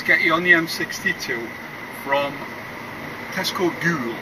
get you on the M62 from Tesco Goole.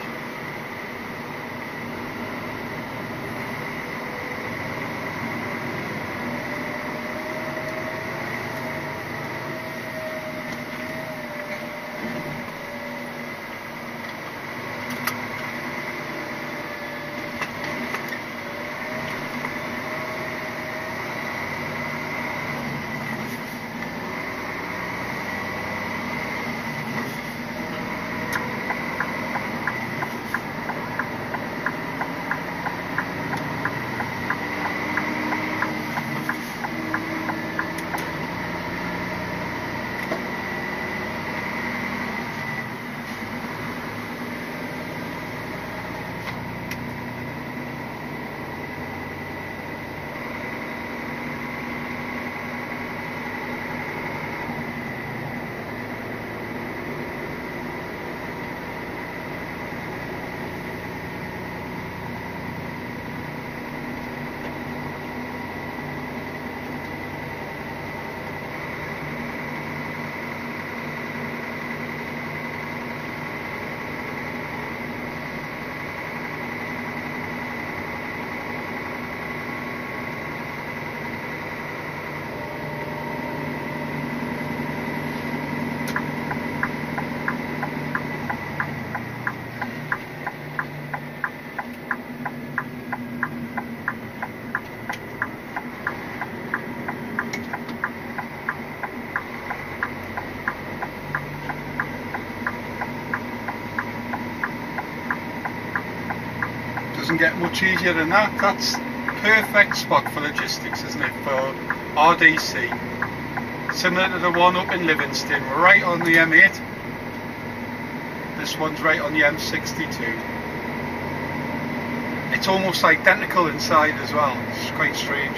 Doesn't get much easier than that. That's perfect spot for logistics, isn't it, for RDC? Similar to the one up in Livingston, right on the M8. This one's right on the M62. It's almost identical inside as well. It's quite strange.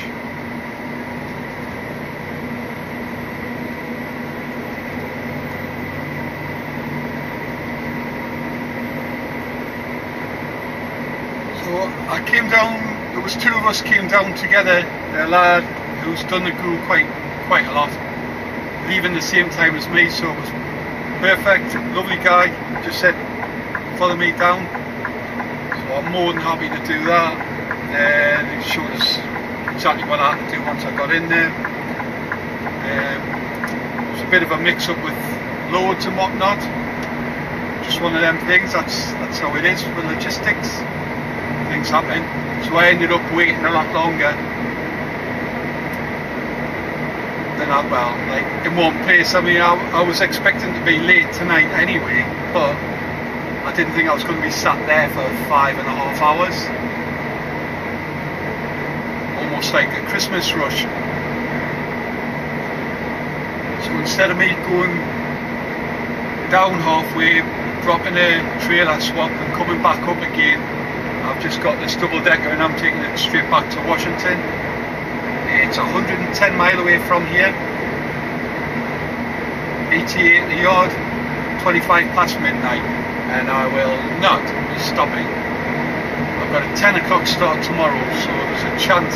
So I came down, there was two of us came down together, a lad who's done the Goole quite a lot, leaving the same time as me, so it was perfect, lovely guy, just said follow me down, so I'm more than happy to do that, and he showed us exactly what I had to do once I got in there. It was a bit of a mix up with loads and whatnot, just one of them things, that's how it is with logistics. Things happen, so I ended up waiting a lot longer than like in one place. I mean, I was expecting to be late tonight anyway, but I didn't think I was going to be sat there for 5.5 hours, almost like a Christmas rush. So instead of me going down halfway, dropping a trailer swap and coming back up again, I've just got this double decker and I'm taking it straight back to Washington. It's 110 mile away from here, 88 the yard, 25 past midnight, and I will not be stopping. I've got a 10 o'clock start tomorrow, so there's a chance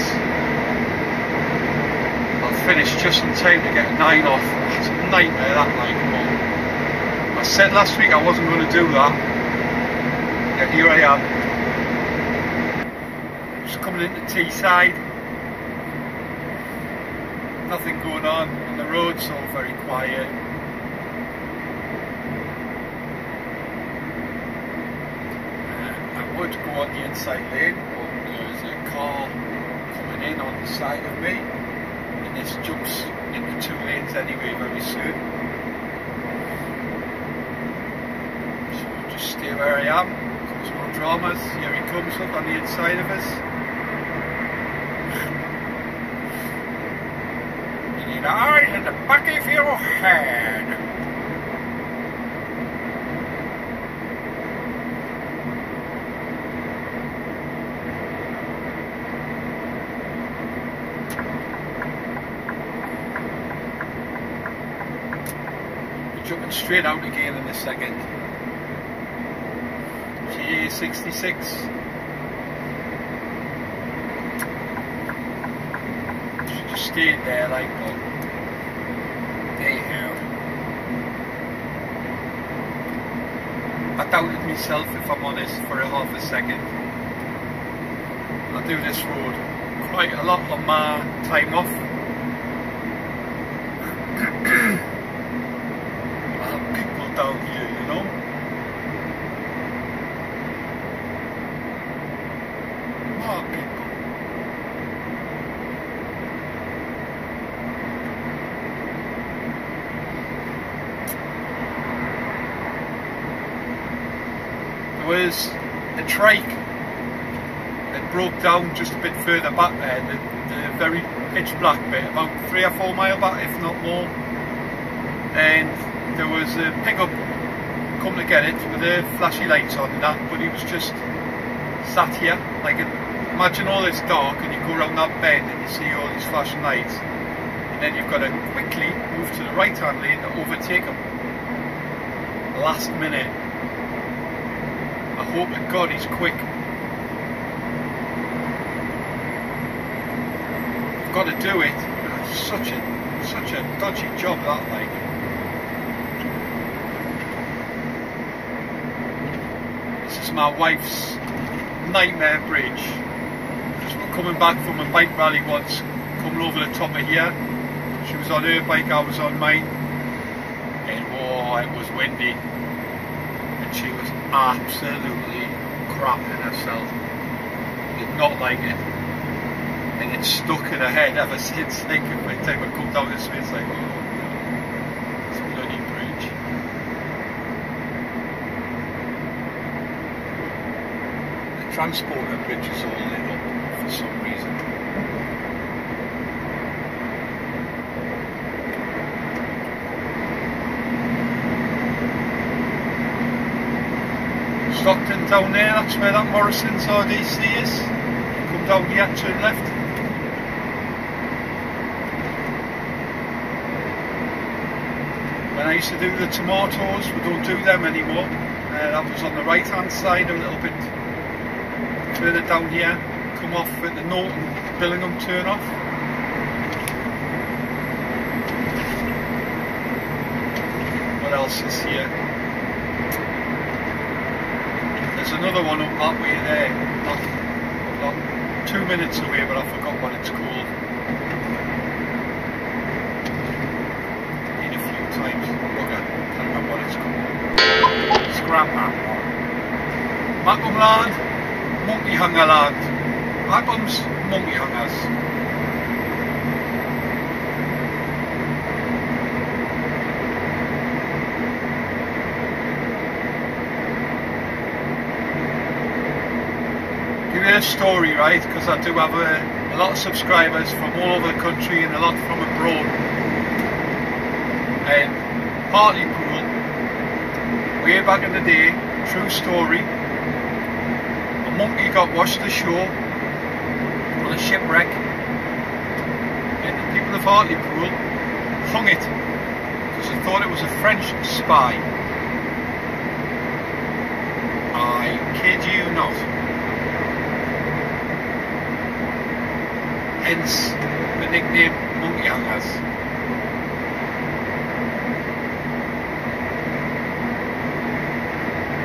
I'll finish just in time to get a 9 off. It's a nightmare that night, but I said last week I wasn't going to do that. Yeah, here I am. Just coming into Teesside, nothing going on the road's all very quiet. I would go on the inside lane, but there's a car coming in on the side of me, and this jumps into 2 lanes anyway very soon. So I'll just stay where I am. There's no dramas. Here he comes up on the inside of us. You need eyes in the back of your head. We're jumping straight out again in a second. GA66. Should just stay in there like, but there you go. I doubted myself, if I'm honest, for a half a second. I do this road quite a lot on my time off. I have people down here, you know. More people. There was a trike that broke down just a bit further back there, the very pitch black bit, about 3 or 4 miles back, if not more. And there was a pickup come to get it with the flashy lights on and that, but he was just sat here. Like, imagine all this dark and you go around that bend and you see all these flashing lights, and then you've got to quickly move to the right hand lane to overtake him. Last minute. I hope to God he's quick. I've got to do it. It's such a dodgy job, that, like. This is my wife's nightmare bridge. Because we're coming back from a bike rally once, coming over the top of here. She was on her bike, I was on mine. And oh, it was windy. She was absolutely crapping herself. Did not like it. And it's stuck in her head ever since. Like, every time I come down this way, it's like, oh no, it's a bloody bridge. The transporter bridge is all lit up for some reason. Stockton down there, that's where that Morrison's RDC is. Come down here, turn left. When I used to do the tomatoes, we don't do them anymore. That was on the right hand side, a little bit further down here. Come off at the Norton Billingham turn off. What else is here? There's another one up that way there, not 2 minutes away, but I forgot what it's called. Been a few times. Bugger, can't remember what it's called. Scrap that one. Mackham Land, Monkey Hanger Land. Mackham's Monkey Hangers. A story, right, because I do have a lot of subscribers from all over the country and a lot from abroad. And Hartlepool, way back in the day, true story, a monkey got washed ashore on a shipwreck, and the people of Hartlepool hung it because they thought it was a French spy. I kid you not. Hence the nickname Monkey Hangers.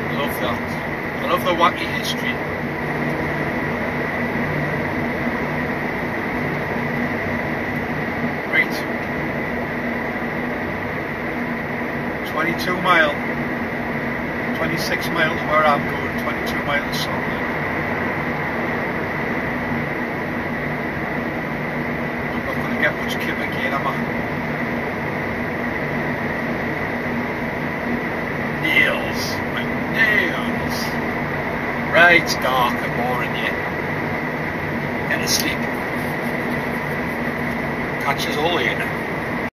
I love that. I love the wacky history. Right. 22 mile. 26 miles where I'm going, 22 miles somewhere. Get much kip again, am I? Nails, my nails. Right, it's dark, I'm boring you. Get to sleep. Catch us all later.